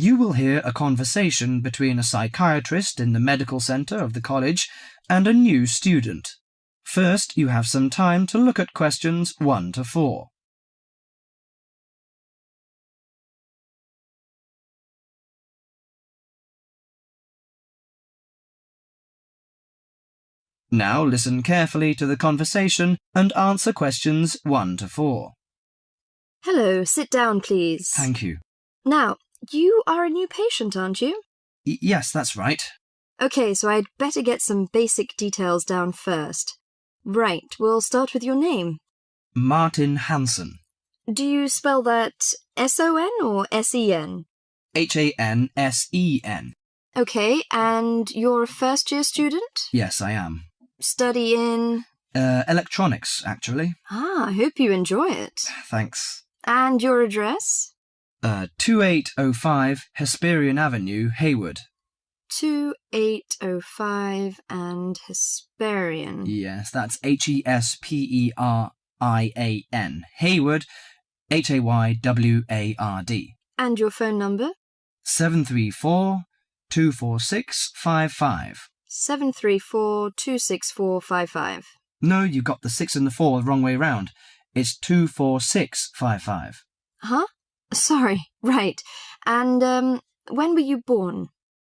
You will hear a conversation between a psychiatrist in the medical centre of the college and a new student. First, you have some time to look at questions 1 to 4. Now listen carefully to the conversation and answer questions 1 to 4. Hello, sit down, please. Thank you. Now, you are a new patient, aren't you? Yes, that's right. OK, so I'd better get some basic details down first. Right, we'll start with your name. Martin Hansen. Do you spell that S-O-N or S-E-N? Hansen. OK, and you're a first-year student? Yes, I am. Study in? Electronics, actually. I hope you enjoy it. Thanks. And your address? 2805 Hesperian Avenue, Hayward. 2805 and Hesperian. Yes, that's Hesperian. Hayward, Hayward. And your phone number? 734-246-55. 734-264-55. No, you got the 6 and the 4 the wrong way round. It's 246-55. Huh? Sorry, right. And, when were you born?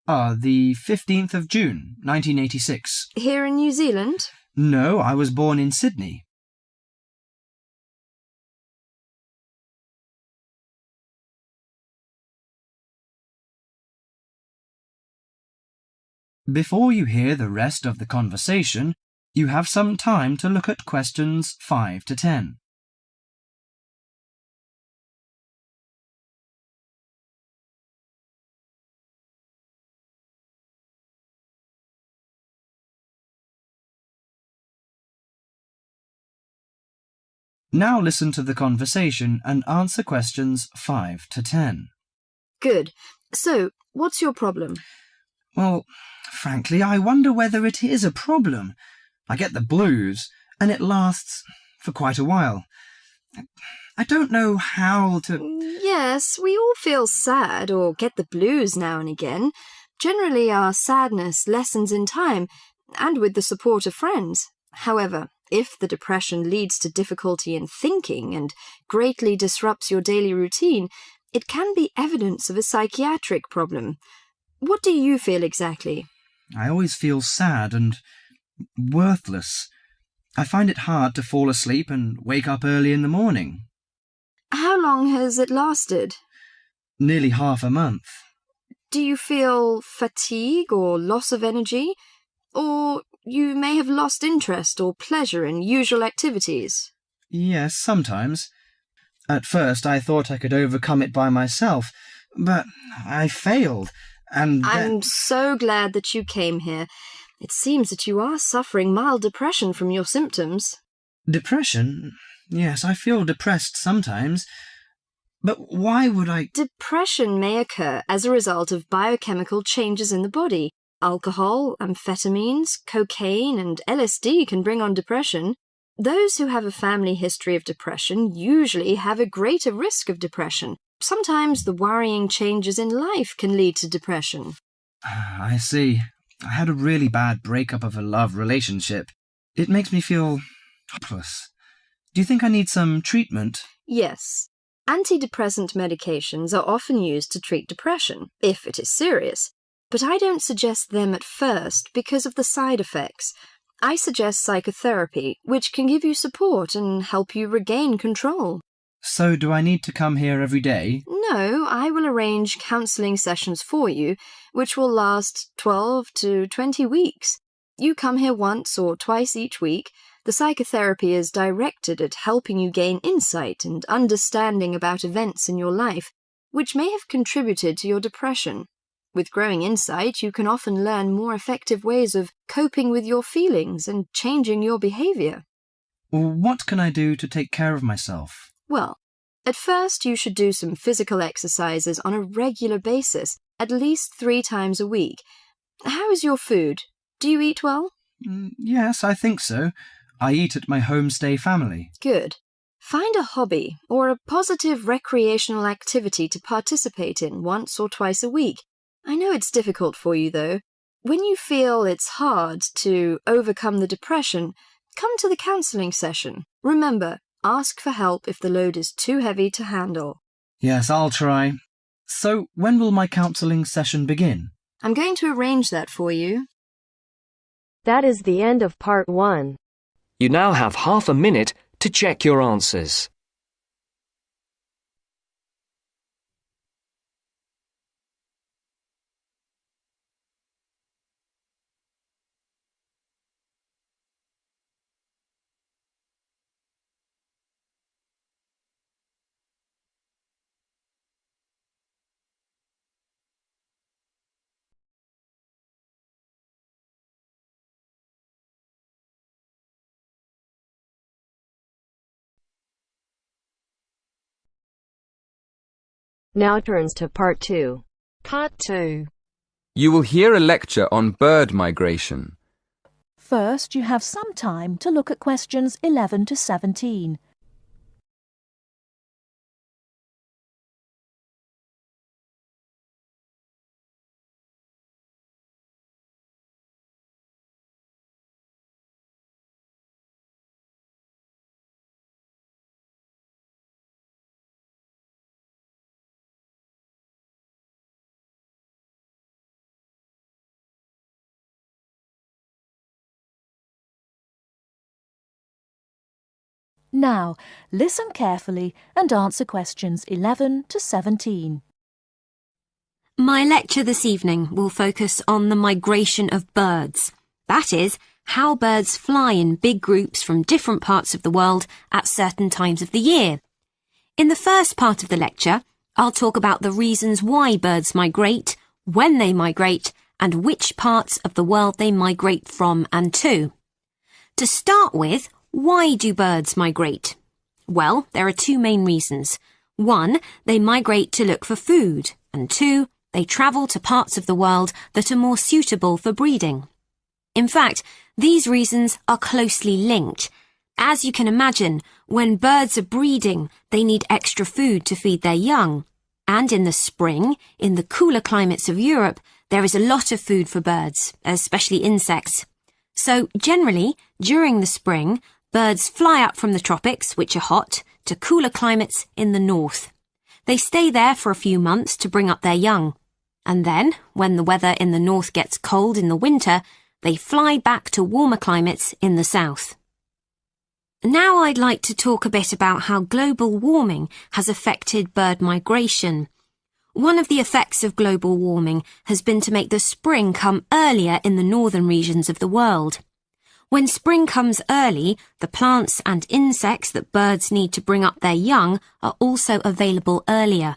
The 15th of June, 1986. Here in New Zealand? No, I was born in Sydney. Before you hear the rest of the conversation, you have some time to look at questions 5 to 10. Now listen to the conversation and answer questions 5 to 10. Good. So, what's your problem? Well, frankly, I wonder whether it is a problem. I get the blues, and it lasts for quite a while. I don't know how to... Yes, we all feel sad or get the blues now and again. Generally, our sadness lessens in time, and with the support of friends. However, if the depression leads to difficulty in thinking and greatly disrupts your daily routine, it can be evidence of a psychiatric problem. What do you feel exactly? I always feel sad and worthless. I find it hard to fall asleep and wake up early in the morning. How long has it lasted? Nearly half a month. Do you feel fatigue or loss of energy? Or you may have lost interest or pleasure in usual activities? Yes, sometimes. At first I thought I could overcome it by myself, but I failed, and I'm so glad that you came here. It seems that you are suffering mild depression from your symptoms. Depression? Yes, I feel depressed sometimes. But why would I... Depression may occur as a result of biochemical changes in the body. Alcohol, amphetamines, cocaine, and LSD can bring on depression. Those who have a family history of depression usually have a greater risk of depression. Sometimes the worrying changes in life can lead to depression. I see. I had a really bad breakup of a love relationship. It makes me feel hopeless. Do you think I need some treatment? Yes. Antidepressant medications are often used to treat depression, if it is serious. But I don't suggest them at first because of the side effects. I suggest psychotherapy, which can give you support and help you regain control. So do I need to come here every day? No, I will arrange counselling sessions for you, which will last 12 to 20 weeks. You come here once or twice each week. The psychotherapy is directed at helping you gain insight and understanding about events in your life, which may have contributed to your depression. With growing insight, you can often learn more effective ways of coping with your feelings and changing your behaviour. What can I do to take care of myself? Well, at first you should do some physical exercises on a regular basis, at least 3 times a week. How is your food? Do you eat well? Yes, I think so. I eat at my homestay family. Good. Find a hobby or a positive recreational activity to participate in once or twice a week. I know it's difficult for you, though. When you feel it's hard to overcome the depression, come to the counselling session. Remember, ask for help if the load is too heavy to handle. Yes, I'll try. So, when will my counselling session begin? I'm going to arrange that for you. That is the end of part 1. You now have half a minute to check your answers. Now turns to part 2. Part 2. You will hear a lecture on bird migration. First, you have some time to look at questions 11 to 17. Now, listen carefully and answer questions 11 to 17. My lecture this evening will focus on the migration of birds. That is, how birds fly in big groups from different parts of the world at certain times of the year. In the first part of the lecture, I'll talk about the reasons why birds migrate, when they migrate, and which parts of the world they migrate from and to. To start with, why do birds migrate? Well, there are two main reasons. 1, they migrate to look for food, and 2, they travel to parts of the world that are more suitable for breeding. In fact, these reasons are closely linked. As you can imagine, when birds are breeding, they need extra food to feed their young. And in the spring, in the cooler climates of Europe, there is a lot of food for birds, especially insects. So, generally, during the spring, birds fly up from the tropics, which are hot, to cooler climates in the north. They stay there for a few months to bring up their young. And then, when the weather in the north gets cold in the winter, they fly back to warmer climates in the south. Now I'd like to talk a bit about how global warming has affected bird migration. One of the effects of global warming has been to make the spring come earlier in the northern regions of the world. When spring comes early, the plants and insects that birds need to bring up their young are also available earlier.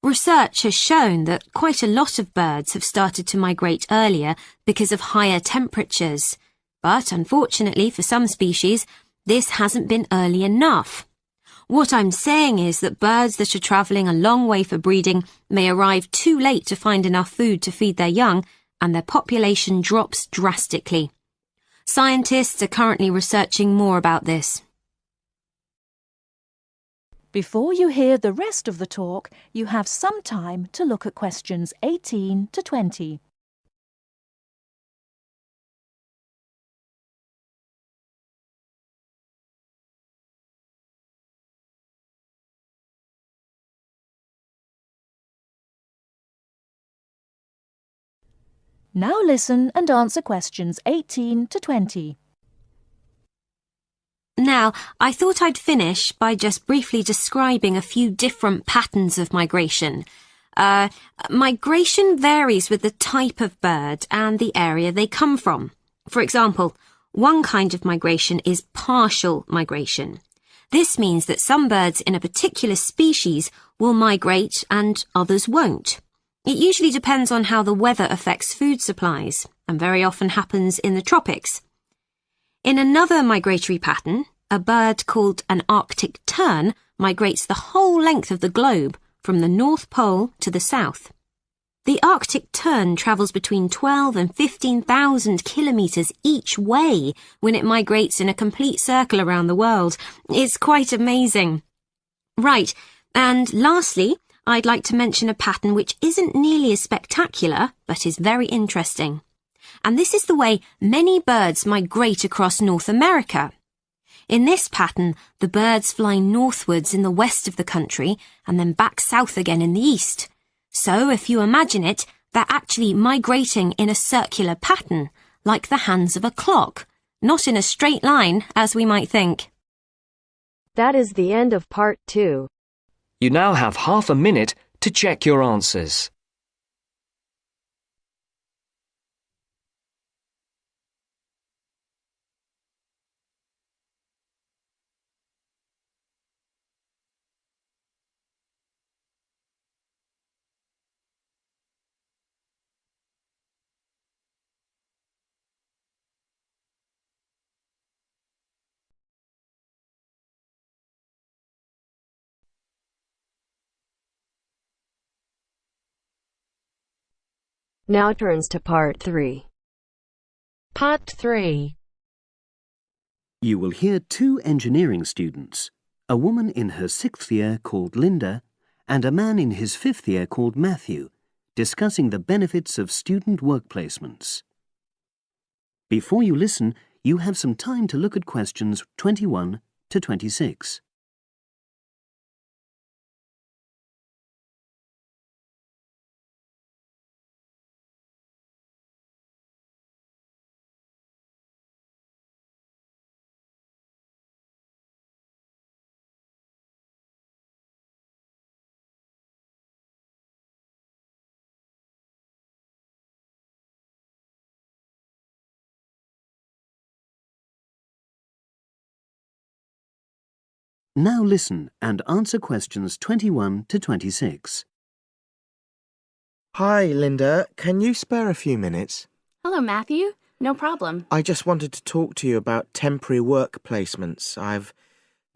Research has shown that quite a lot of birds have started to migrate earlier because of higher temperatures. But unfortunately for some species, this hasn't been early enough. What I'm saying is that birds that are travelling a long way for breeding may arrive too late to find enough food to feed their young, and their population drops drastically. Scientists are currently researching more about this. Before you hear the rest of the talk, you have some time to look at questions 18 to 20. Now listen and answer questions 18 to 20. Now, I thought I'd finish by just briefly describing a few different patterns of migration. Migration varies with the type of bird and the area they come from. For example, one kind of migration is partial migration. This means that some birds in a particular species will migrate and others won't. It usually depends on how the weather affects food supplies, and very often happens in the tropics. In another migratory pattern, a bird called an Arctic tern migrates the whole length of the globe from the North Pole to the south. The Arctic tern travels between 12 and 15,000 kilometres each way when it migrates in a complete circle around the world. It's quite amazing. Right, and lastly, I'd like to mention a pattern which isn't nearly as spectacular, but is very interesting. And this is the way many birds migrate across North America. In this pattern, the birds fly northwards in the west of the country and then back south again in the east. So, if you imagine it, they're actually migrating in a circular pattern, like the hands of a clock, not in a straight line, as we might think. That is the end of part 2. You now have half a minute to check your answers. Now turns to part 3. Part 3. You will hear 2 engineering students, a woman in her 6th year called Linda and a man in his 5th year called Matthew, discussing the benefits of student work placements. Before you listen, you have some time to look at questions 21 to 26. Now listen and answer questions 21 to 26. Hi, Linda. Can you spare a few minutes? Hello, Matthew. No problem. I just wanted to talk to you about temporary work placements. I've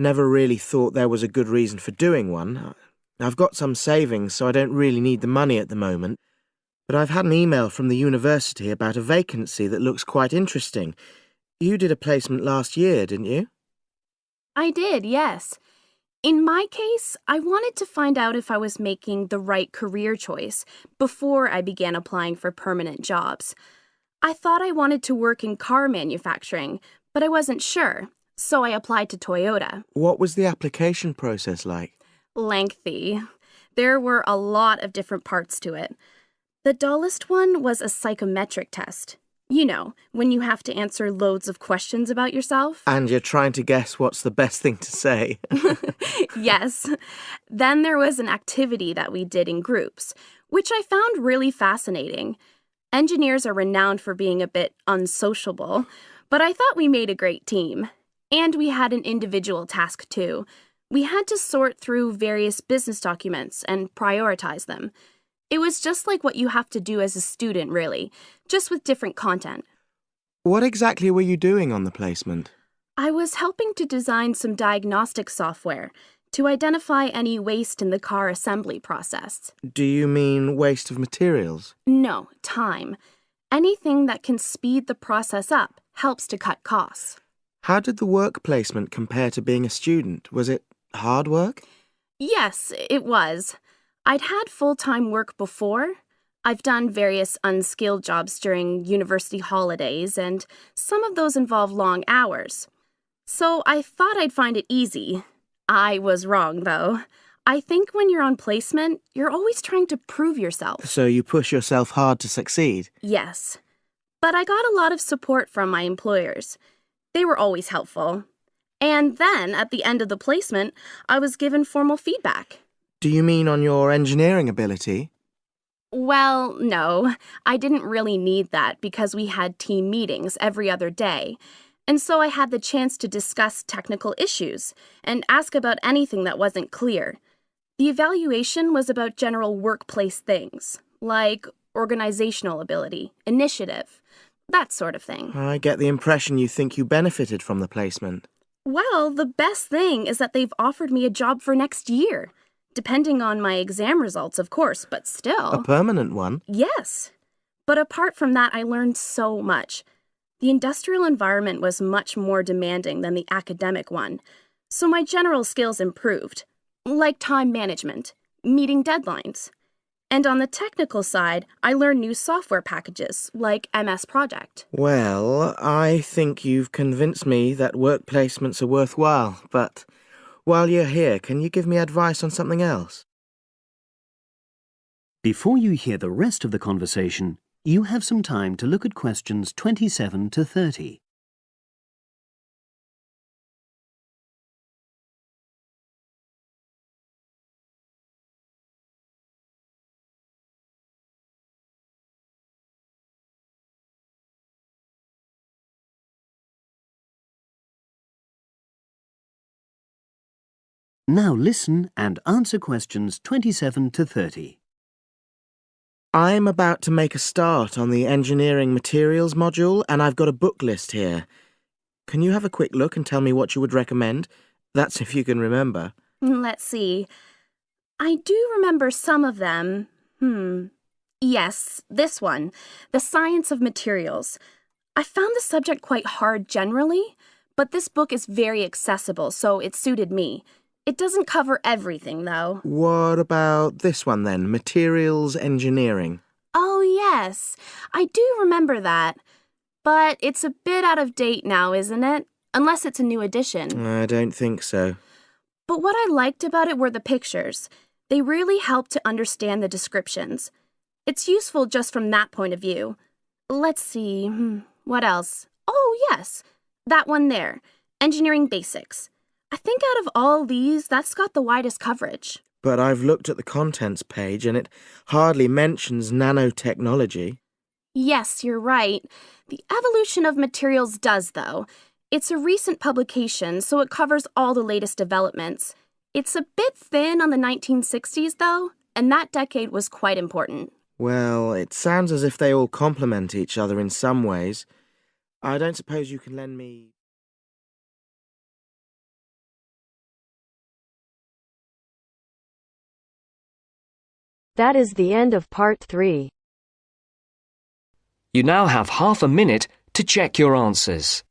never really thought there was a good reason for doing one. I've got some savings, so I don't really need the money at the moment. But I've had an email from the university about a vacancy that looks quite interesting. You did a placement last year, didn't you? I did, yes. In my case, I wanted to find out if I was making the right career choice before I began applying for permanent jobs. I thought I wanted to work in car manufacturing, but I wasn't sure, so I applied to Toyota. What was the application process like? Lengthy. There were a lot of different parts to it. The dullest one was a psychometric test. You know, when you have to answer loads of questions about yourself. And you're trying to guess what's the best thing to say. Yes. Then there was an activity that we did in groups, which I found really fascinating. Engineers are renowned for being a bit unsociable, but I thought we made a great team. And we had an individual task too. We had to sort through various business documents and prioritize them. It was just like what you have to do as a student, really, just with different content. What exactly were you doing on the placement? I was helping to design some diagnostic software to identify any waste in the car assembly process. Do you mean waste of materials? No, time. Anything that can speed the process up helps to cut costs. How did the work placement compare to being a student? Was it hard work? Yes, it was. I'd had full-time work before. I've done various unskilled jobs during university holidays, and some of those involve long hours. So I thought I'd find it easy. I was wrong, though. I think when you're on placement, you're always trying to prove yourself. So you push yourself hard to succeed? Yes. But I got a lot of support from my employers. They were always helpful. And then, at the end of the placement, I was given formal feedback. Do you mean on your engineering ability? Well, no. I didn't really need that because we had team meetings every other day. And so I had the chance to discuss technical issues and ask about anything that wasn't clear. The evaluation was about general workplace things, like organizational ability, initiative, that sort of thing. I get the impression you think you benefited from the placement. Well, the best thing is that they've offered me a job for next year. Depending on my exam results, of course, but still. A permanent one? Yes. But apart from that, I learned so much. The industrial environment was much more demanding than the academic one, so my general skills improved, like time management, meeting deadlines. And on the technical side, I learned new software packages, like MS Project. Well, I think you've convinced me that work placements are worthwhile, but while you're here, can you give me advice on something else? Before you hear the rest of the conversation, you have some time to look at questions 27 to 30. Now listen and answer questions 27 to 30. I'm about to make a start on the engineering materials module, and I've got a book list here. Can you have a quick look and tell me what you would recommend? That's if you can remember. Let's see. I do remember some of them. Yes, this one, The Science of Materials. I found the subject quite hard generally, but this book is very accessible, so it suited me. It doesn't cover everything, though. What about this one then, Materials Engineering? Oh, yes. I do remember that. But it's a bit out of date now, isn't it? Unless it's a new edition. I don't think so. But what I liked about it were the pictures. They really helped to understand the descriptions. It's useful just from that point of view. Let's see, what else? Oh, yes, that one there, Engineering Basics. I think out of all these, that's got the widest coverage. But I've looked at the contents page and it hardly mentions nanotechnology. Yes, you're right. The evolution of materials does, though. It's a recent publication, so it covers all the latest developments. It's a bit thin on the 1960s, though, and that decade was quite important. Well, it sounds as if they all complement each other in some ways. I don't suppose you can lend me... That is the end of part 3. You now have half a minute to check your answers.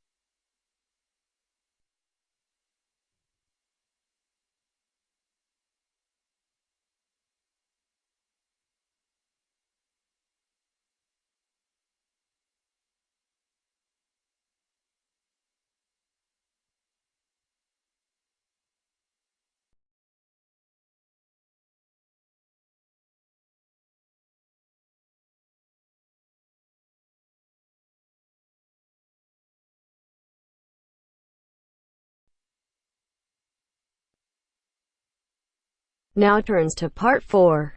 Now turns to part 4.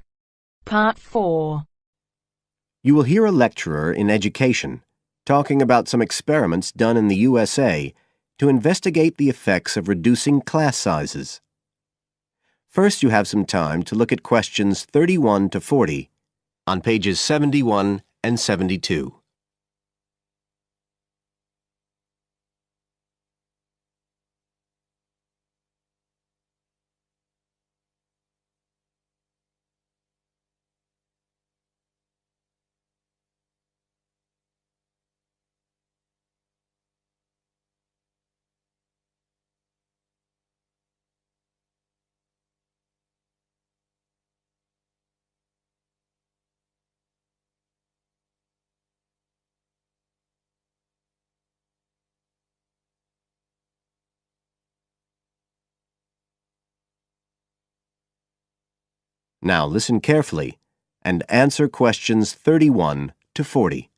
Part 4. You will hear a lecturer in education talking about some experiments done in the USA to investigate the effects of reducing class sizes. First, you have some time to look at questions 31 to 40 on pages 71 and 72. Now listen carefully and answer questions 31 to 40.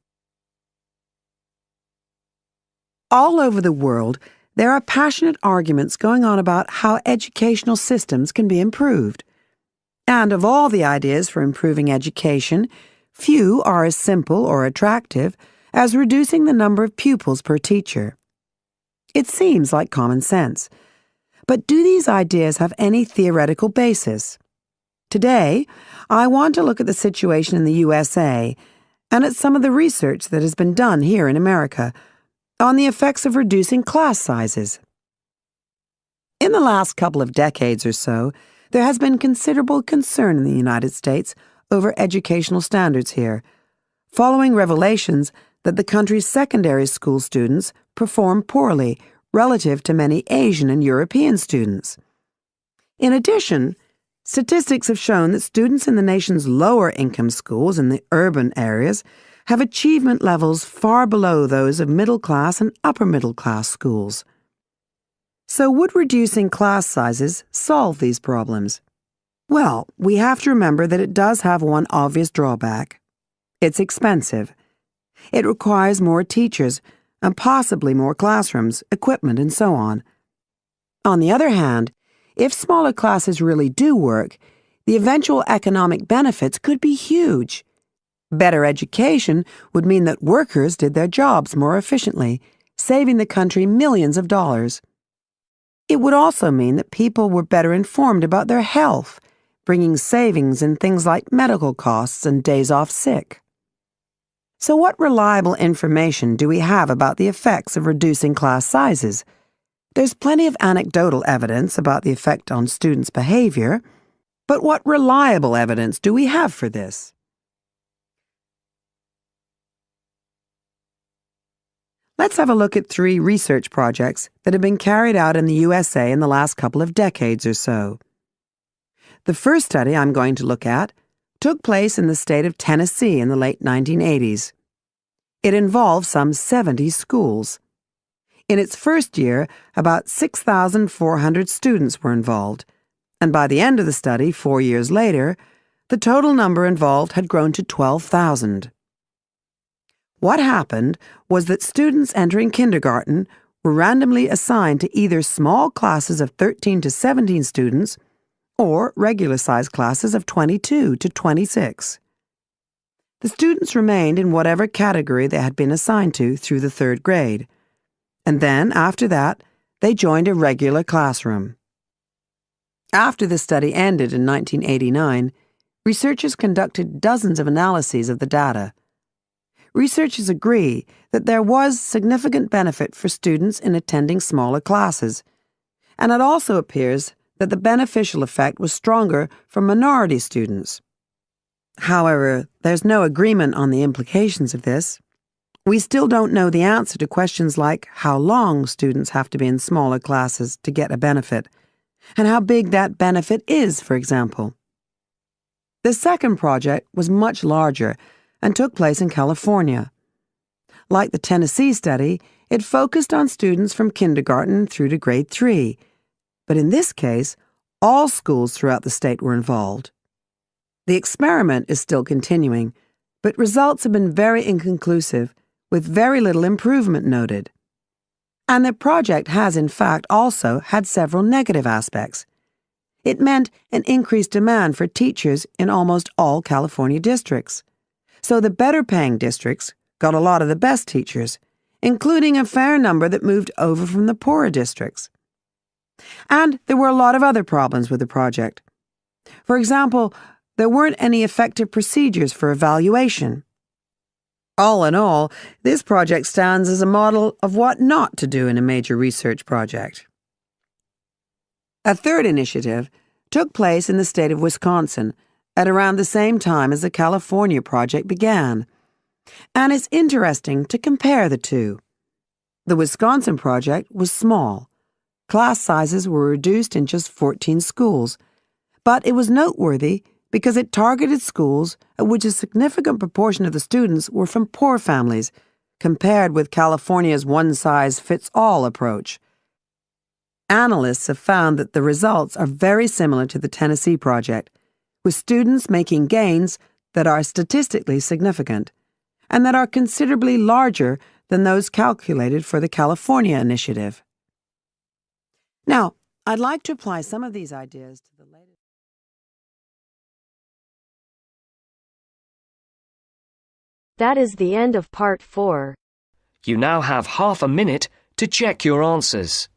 All over the world, there are passionate arguments going on about how educational systems can be improved. And of all the ideas for improving education, few are as simple or attractive as reducing the number of pupils per teacher. It seems like common sense. But do these ideas have any theoretical basis? Today, I want to look at the situation in the USA and at some of the research that has been done here in America on the effects of reducing class sizes. In the last couple of decades or so, There has been considerable concern in the United States over educational standards here, following revelations that the country's secondary school students perform poorly relative to many Asian and European students. In addition, statistics have shown that students in the nation's lower-income schools in the urban areas have achievement levels far below those of middle-class and upper-middle-class schools. So would reducing class sizes solve these problems? Well, we have to remember that it does have one obvious drawback. It's expensive. It requires more teachers and possibly more classrooms, equipment, and so on. On the other hand, if smaller classes really do work, the eventual economic benefits could be huge. Better education would mean that workers did their jobs more efficiently, saving the country millions of dollars. It would also mean that people were better informed about their health, bringing savings in things like medical costs and days off sick. So what reliable information do we have about the effects of reducing class sizes? There's plenty of anecdotal evidence about the effect on students' behavior, but what reliable evidence do we have for this? Let's have a look at 3 research projects that have been carried out in the USA in the last couple of decades or so. The first study I'm going to look at took place in the state of Tennessee in the late 1980s. It involved some 70 schools. In its first year, about 6,400 students were involved, and by the end of the study, 4 years later, the total number involved had grown to 12,000. What happened was that students entering kindergarten were randomly assigned to either small classes of 13 to 17 students or regular-sized classes of 22 to 26. The students remained in whatever category they had been assigned to through the 3rd grade, and then, after that, they joined a regular classroom. After the study ended in 1989, researchers conducted dozens of analyses of the data. Researchers agree that there was significant benefit for students in attending smaller classes, and it also appears that the beneficial effect was stronger for minority students. However, there's no agreement on the implications of this. We still don't know the answer to questions like how long students have to be in smaller classes to get a benefit, and how big that benefit is, for example. The second project was much larger and took place in California. Like the Tennessee study, it focused on students from kindergarten through to grade 3, but in this case, all schools throughout the state were involved. The experiment is still continuing, but results have been very inconclusive, with very little improvement noted. And the project has, in fact, also had several negative aspects. It meant an increased demand for teachers in almost all California districts. So the better-paying districts got a lot of the best teachers, including a fair number that moved over from the poorer districts. And there were a lot of other problems with the project. For example, there weren't any effective procedures for evaluation. All in all, this project stands as a model of what not to do in a major research project. A third initiative took place in the state of Wisconsin at around the same time as the California project began, and it's interesting to compare the two. The Wisconsin project was small. Class sizes were reduced in just 14 schools, but it was noteworthy because it targeted schools at which a significant proportion of the students were from poor families, compared with California's one-size-fits-all approach. Analysts have found that the results are very similar to the Tennessee project, with students making gains that are statistically significant, and that are considerably larger than those calculated for the California initiative. Now, I'd like to apply some of these ideas to the latest. That is the end of part 4. You now have half a minute to check your answers.